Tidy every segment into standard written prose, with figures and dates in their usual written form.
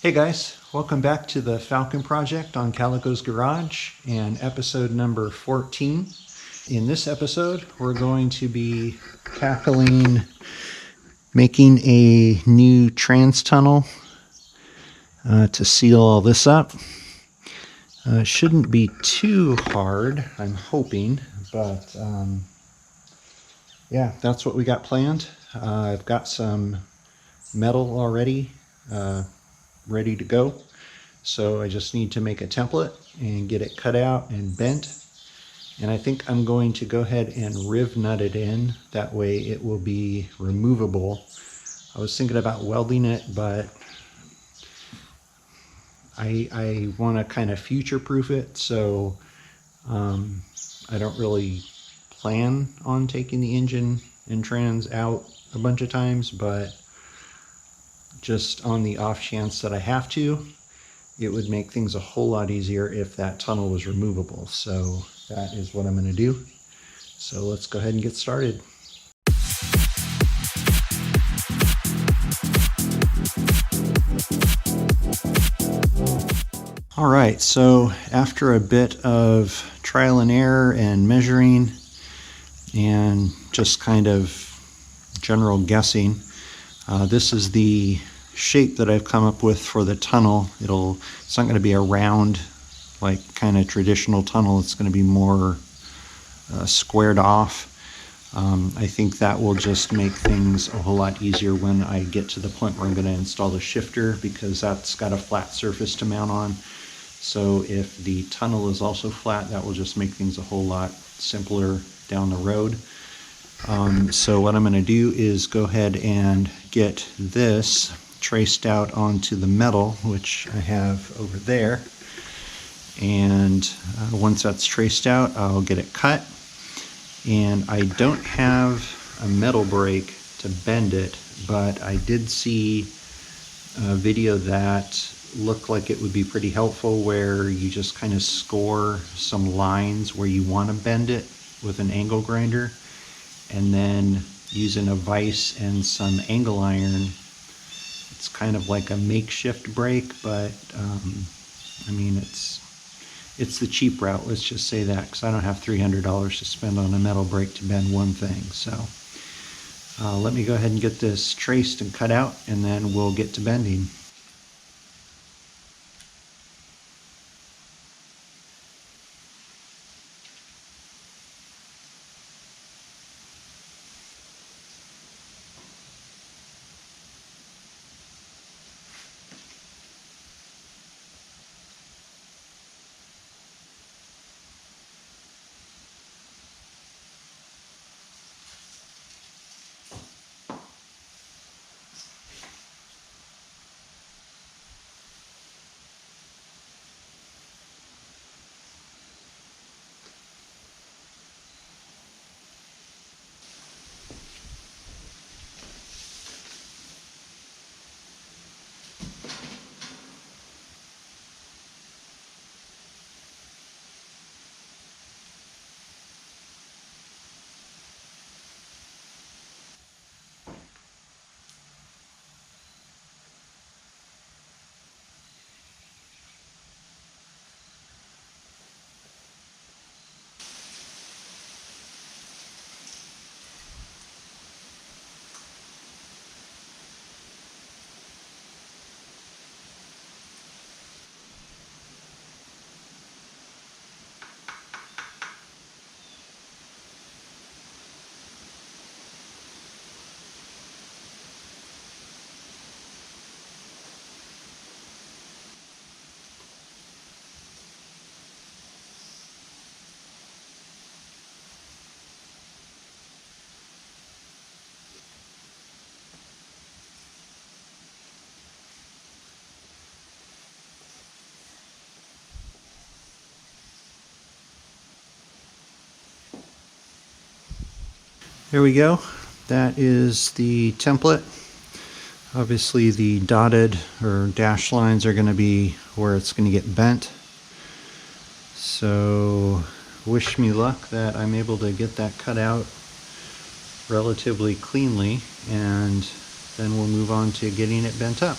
Hey guys, welcome back to the Falcon project on Calico's Garage and episode number 14. In this episode, we're going to be tackling making a new trans tunnel to seal all this up. It shouldn't be too hard, I'm hoping, but yeah, that's what we got planned. I've got some metal already ready to go. So I just need to make a template and get it cut out and bent. And I think I'm going to go ahead and riv nut it in. That way it will be removable. I was thinking about welding it, but I want to kind of future-proof it. So I don't really plan on taking the engine and trans out a bunch of times, but just on the off chance that I have to, it would make things a whole lot easier if that tunnel was removable. So that is what I'm going to do. So let's go ahead and get started. All right, so after a bit of trial and error and measuring and just kind of general guessing, this is the shape that I've come up with for the tunnel. It's not going to be a round, like kind of traditional tunnel. It's going to be more squared off. I think that will just make things a whole lot easier when I get to the point where I'm going to install the shifter, because that's got a flat surface to mount on. So if the tunnel is also flat, that will just make things a whole lot simpler down the road. So what I'm going to do is go ahead and get this traced out onto the metal, which I have over there. And once that's traced out, I'll get it cut. And I don't have a metal brake to bend it, but I did see a video that looked like it would be pretty helpful, where you just kind of score some lines where you want to bend it with an angle grinder, and then using a vise and some angle iron. It's kind of like a makeshift brake, but I mean, it's the cheap route, let's just say that, because I don't have $300 to spend on a metal brake to bend one thing. So let me go ahead and get this traced and cut out, and then we'll get to bending. There we go. That is the template. Obviously the dotted or dashed lines are going to be where it's going to get bent. So wish me luck that I'm able to get that cut out relatively cleanly, and then we'll move on to getting it bent up.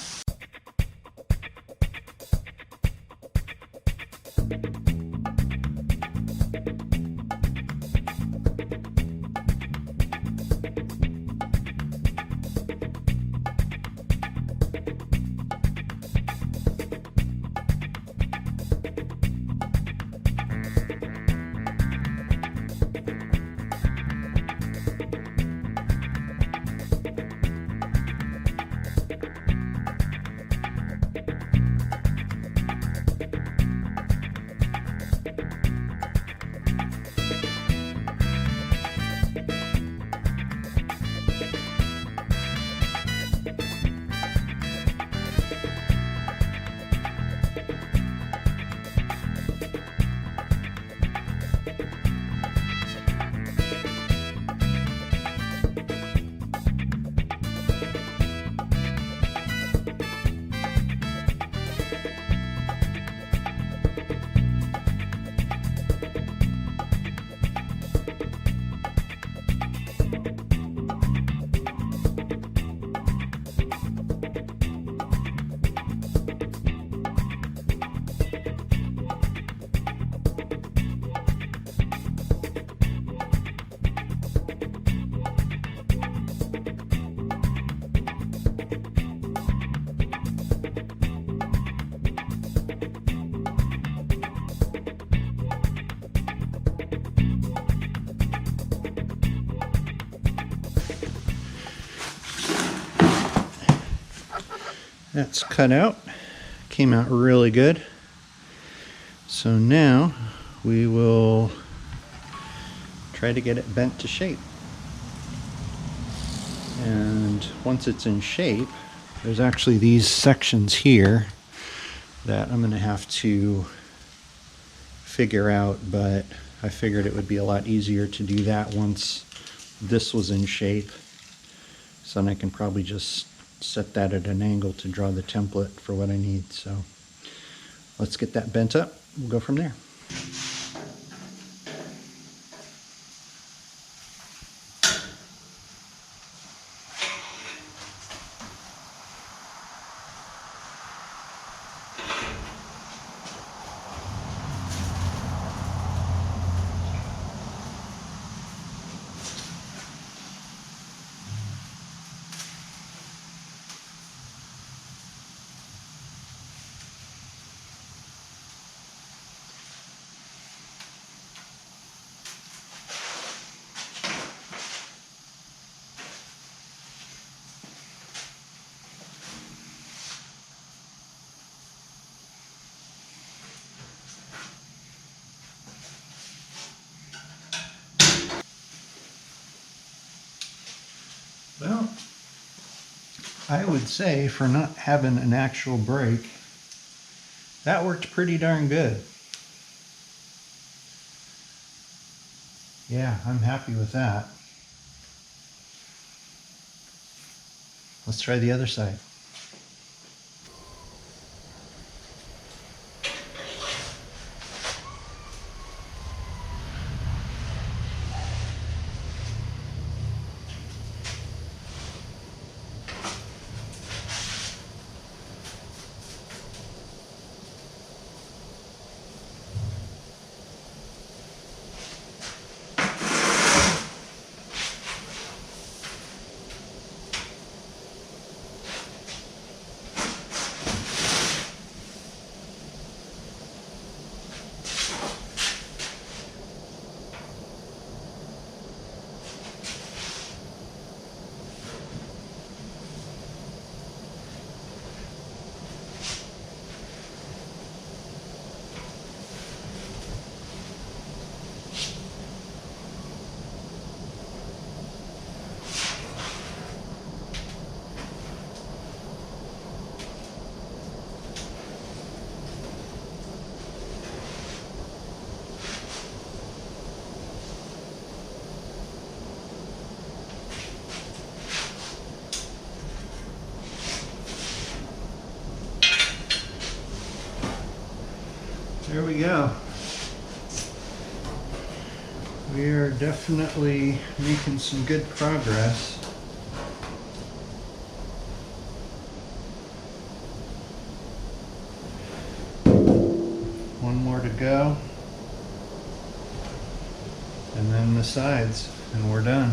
That's cut out. Came out really good. So now we will try to get it bent to shape. And once it's in shape, there's actually these sections here that I'm going to have to figure out, but I figured it would be a lot easier to do that once this was in shape. So then I can probably just set that at an angle to draw the template for what I need. So let's get that bent up. We'll go from there. Well, I would say for not having an actual break, that worked pretty darn good. Yeah, I'm happy with that. Let's try the other side. There we go. We are definitely making some good progress. Want one more to go. And then the sides, and we're done.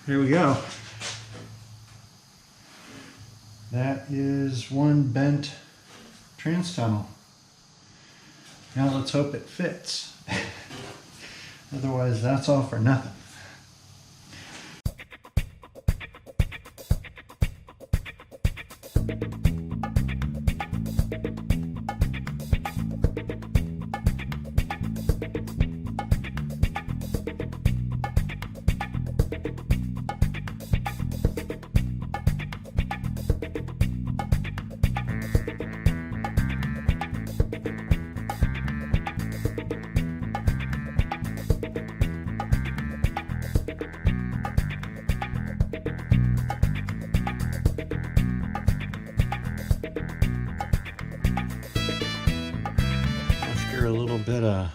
Here we go. That is one bent trans tunnel. Now let's hope it fits. Otherwise, that's all for nothing. After a little bit of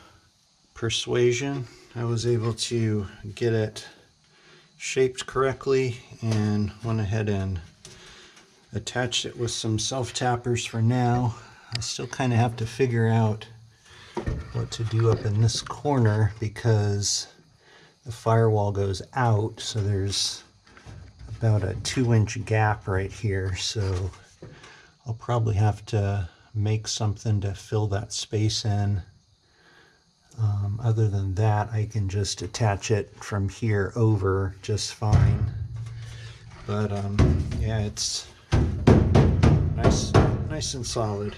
persuasion, I was able to get it shaped correctly and went ahead and attached it with some self-tappers for now. I still kind of have to figure out what to do up in this corner because the firewall goes out, so there's about a 2-inch gap right here, so I'll probably have to make something to fill that space in. Other than that, I can just attach it from here over just fine. But yeah, it's nice and solid.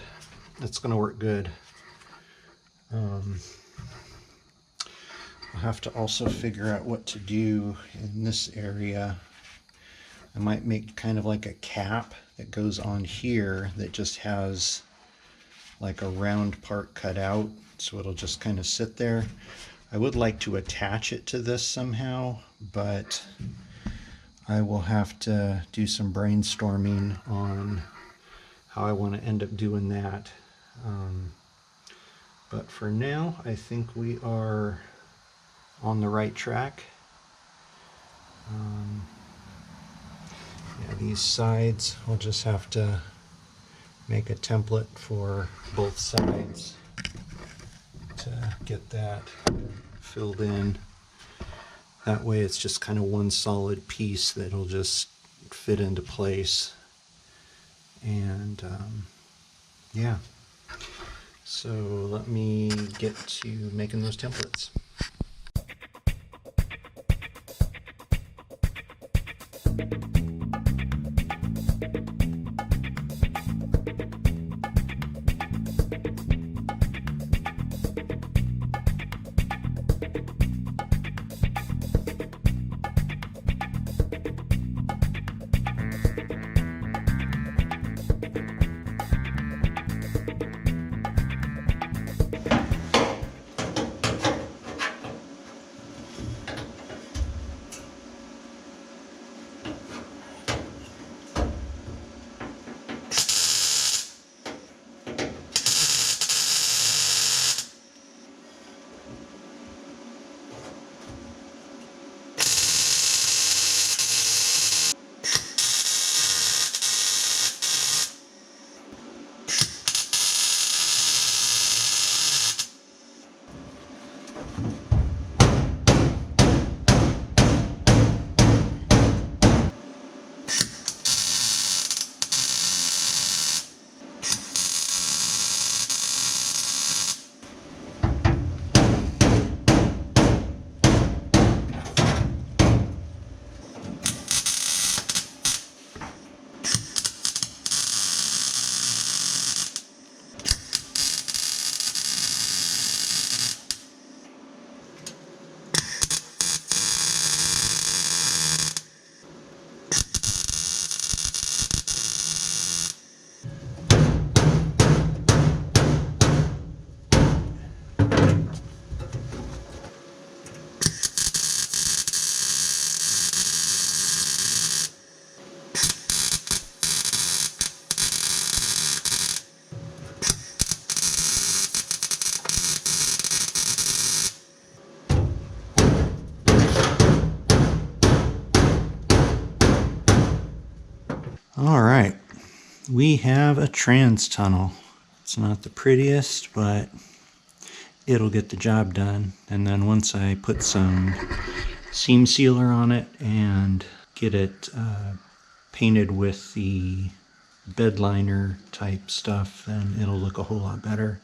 That's going to work good. I'll have to also figure out what to do in this area. I might make kind of like a cap that goes on here that just has like a round part cut out, so it'll just kind of sit there. I would like to attach it to this somehow, but I will have to do some brainstorming on how I want to end up doing that. But for now, I think we are on the right track. Yeah, these sides, we'll just have to make a template for both sides to get that filled in. That way it's just kind of one solid piece that'll just fit into place. And yeah, so let me get to making those templates. All right, we have a trans tunnel. It's not the prettiest, but it'll get the job done. And then once I put some seam sealer on it and get it painted with the bed liner type stuff, then it'll look a whole lot better.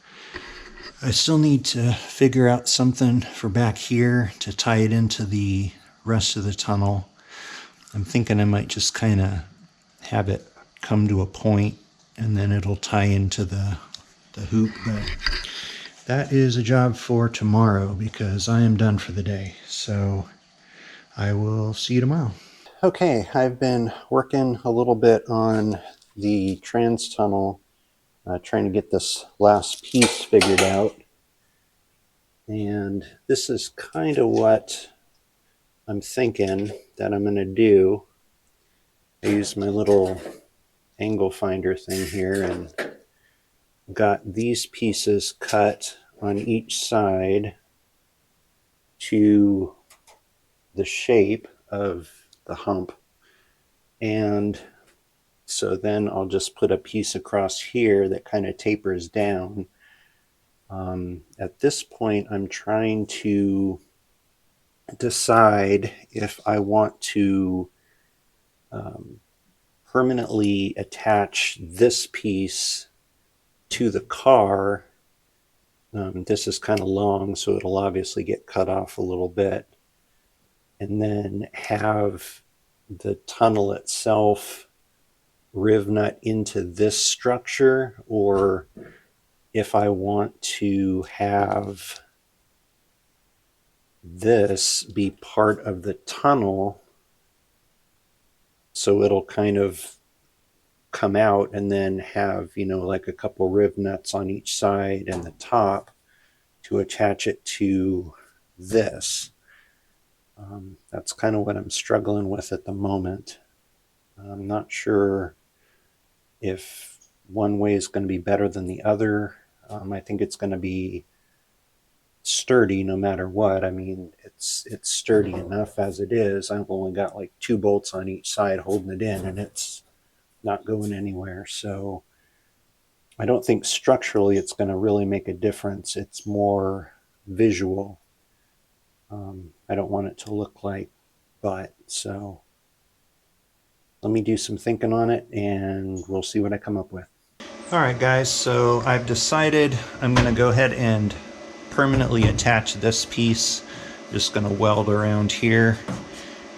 I still need to figure out something for back here to tie it into the rest of the tunnel. I'm thinking I might just kind of have it come to a point and then it'll tie into the hoop, but that is a job for tomorrow because I am done for the day. So I will see you tomorrow. Okay, I've been working a little bit on the trans tunnel, trying to get this last piece figured out. And this is kind of what I'm thinking that I'm going to do. I use my little angle finder thing here and got these pieces cut on each side to the shape of the hump. And so then I'll just put a piece across here that kind of tapers down. At this point, I'm trying to decide if I want to permanently attach this piece to the car. This is kind of long, so it'll obviously get cut off a little bit. And then have the tunnel itself riv nut into this structure, or if I want to have this be part of the tunnel so it'll kind of come out and then have, you know, like a couple riv nuts on each side and the top to attach it to this. That's kind of what I'm struggling with at the moment. I'm not sure if one way is going to be better than the other. I think it's going to be sturdy no matter what. I mean, it's sturdy enough as it is. I've only got like 2 bolts on each side holding it in, and it's not going anywhere. So I don't think structurally it's going to really make a difference. It's more visual. I don't want it to look like butt, so let me do some thinking on it and we'll see what I come up with. Alright guys, so I've decided I'm going to go ahead and permanently attach this piece. Just going to weld around here,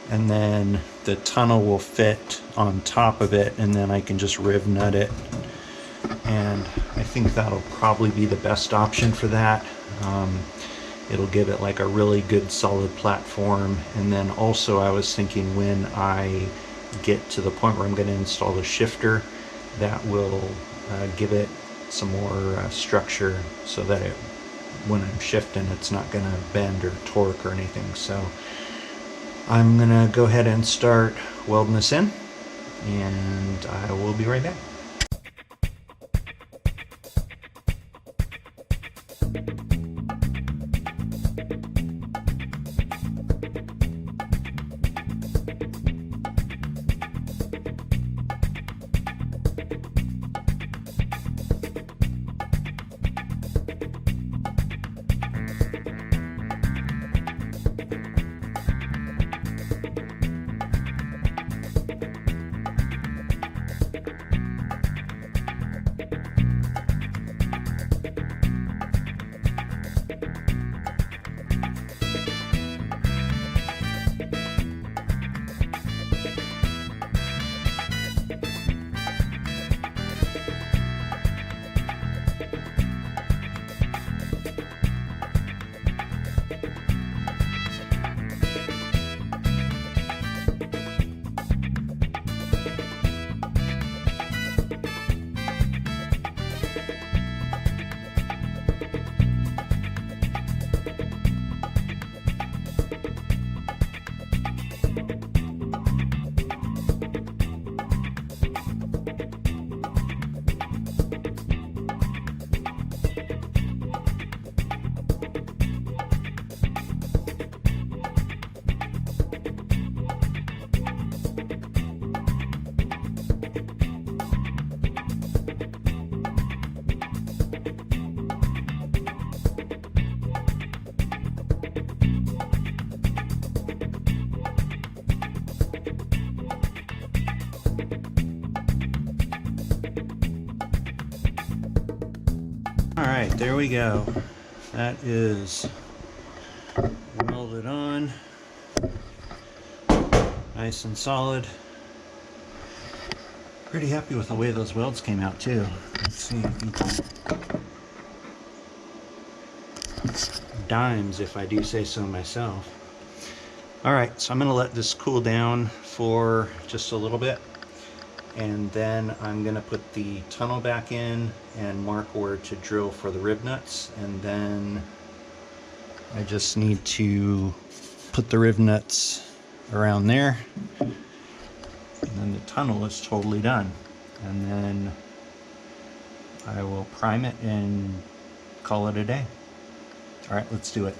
and then the tunnel will fit on top of it, and then I can just riv nut it. And I think that'll probably be the best option for that. It'll give it like a really good solid platform. And then also I was thinking when I get to the point where I'm going to install the shifter, that will give it some more structure so that it, when I'm shifting, it's not going to bend or torque or anything. So I'm going to go ahead and start welding this in, and I will be right back. Alright, there we go. That is welded on. Nice and solid. Pretty happy with the way those welds came out too. Let's see if you can... dimes, if I do say so myself. Alright, so I'm going to let this cool down for just a little bit, and then I'm going to put the tunnel back in and mark where to drill for the rib nuts, and then I just need to put the rib nuts around there, and then the tunnel is totally done. And then I will prime it and call it a day. Alright, let's do it.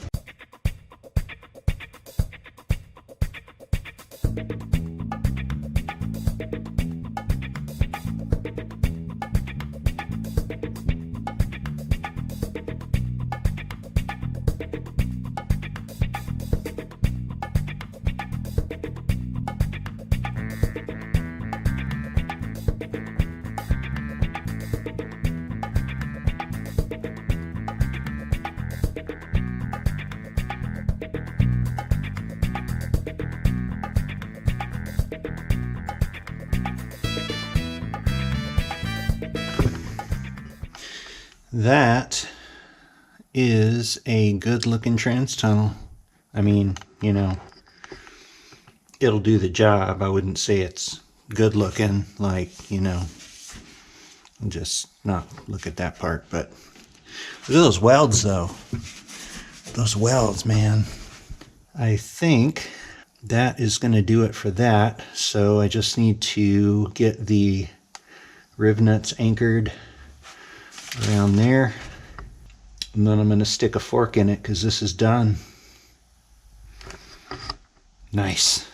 That is a good looking trans tunnel. I mean, you know, it'll do the job. I wouldn't say it's good looking, like, you know, just not look at that part. But look at those welds though. Those welds, man. I think that is going to do it for that. So I just need to get the riv nuts anchored around there, and then I'm going to stick a fork in it because this is done. Nice.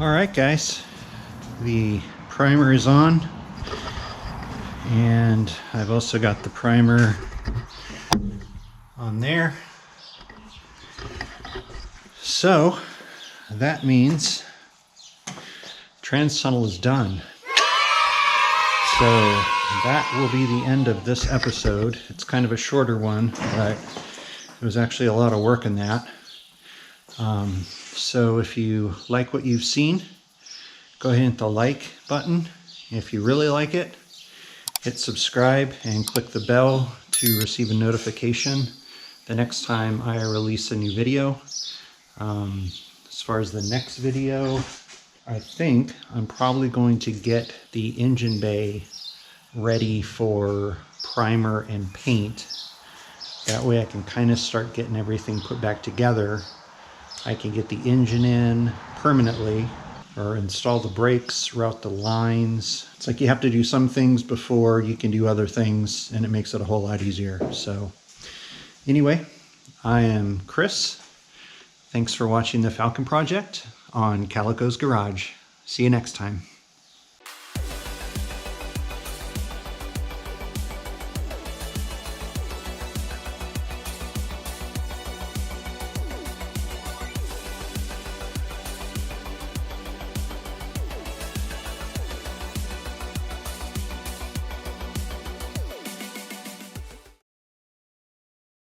Alright guys, the primer is on, and I've also got the primer on there. So that means trans tunnel is done. So that will be the end of this episode. It's kind of a shorter one, but it was actually a lot of work in that. So if you like what you've seen, go ahead and hit the like button. If you really like it, hit subscribe and click the bell to receive a notification the next time I release a new video. As far as the next video, I think I'm probably going to get the engine bay ready for primer and paint. That way I can kind of start getting everything put back together. I can get the engine in permanently, or install the brakes, route the lines. It's like you have to do some things before you can do other things, and it makes it a whole lot easier. So anyway, I am Chris. Thanks for watching the Falcon project on Calico's Garage. See you next time.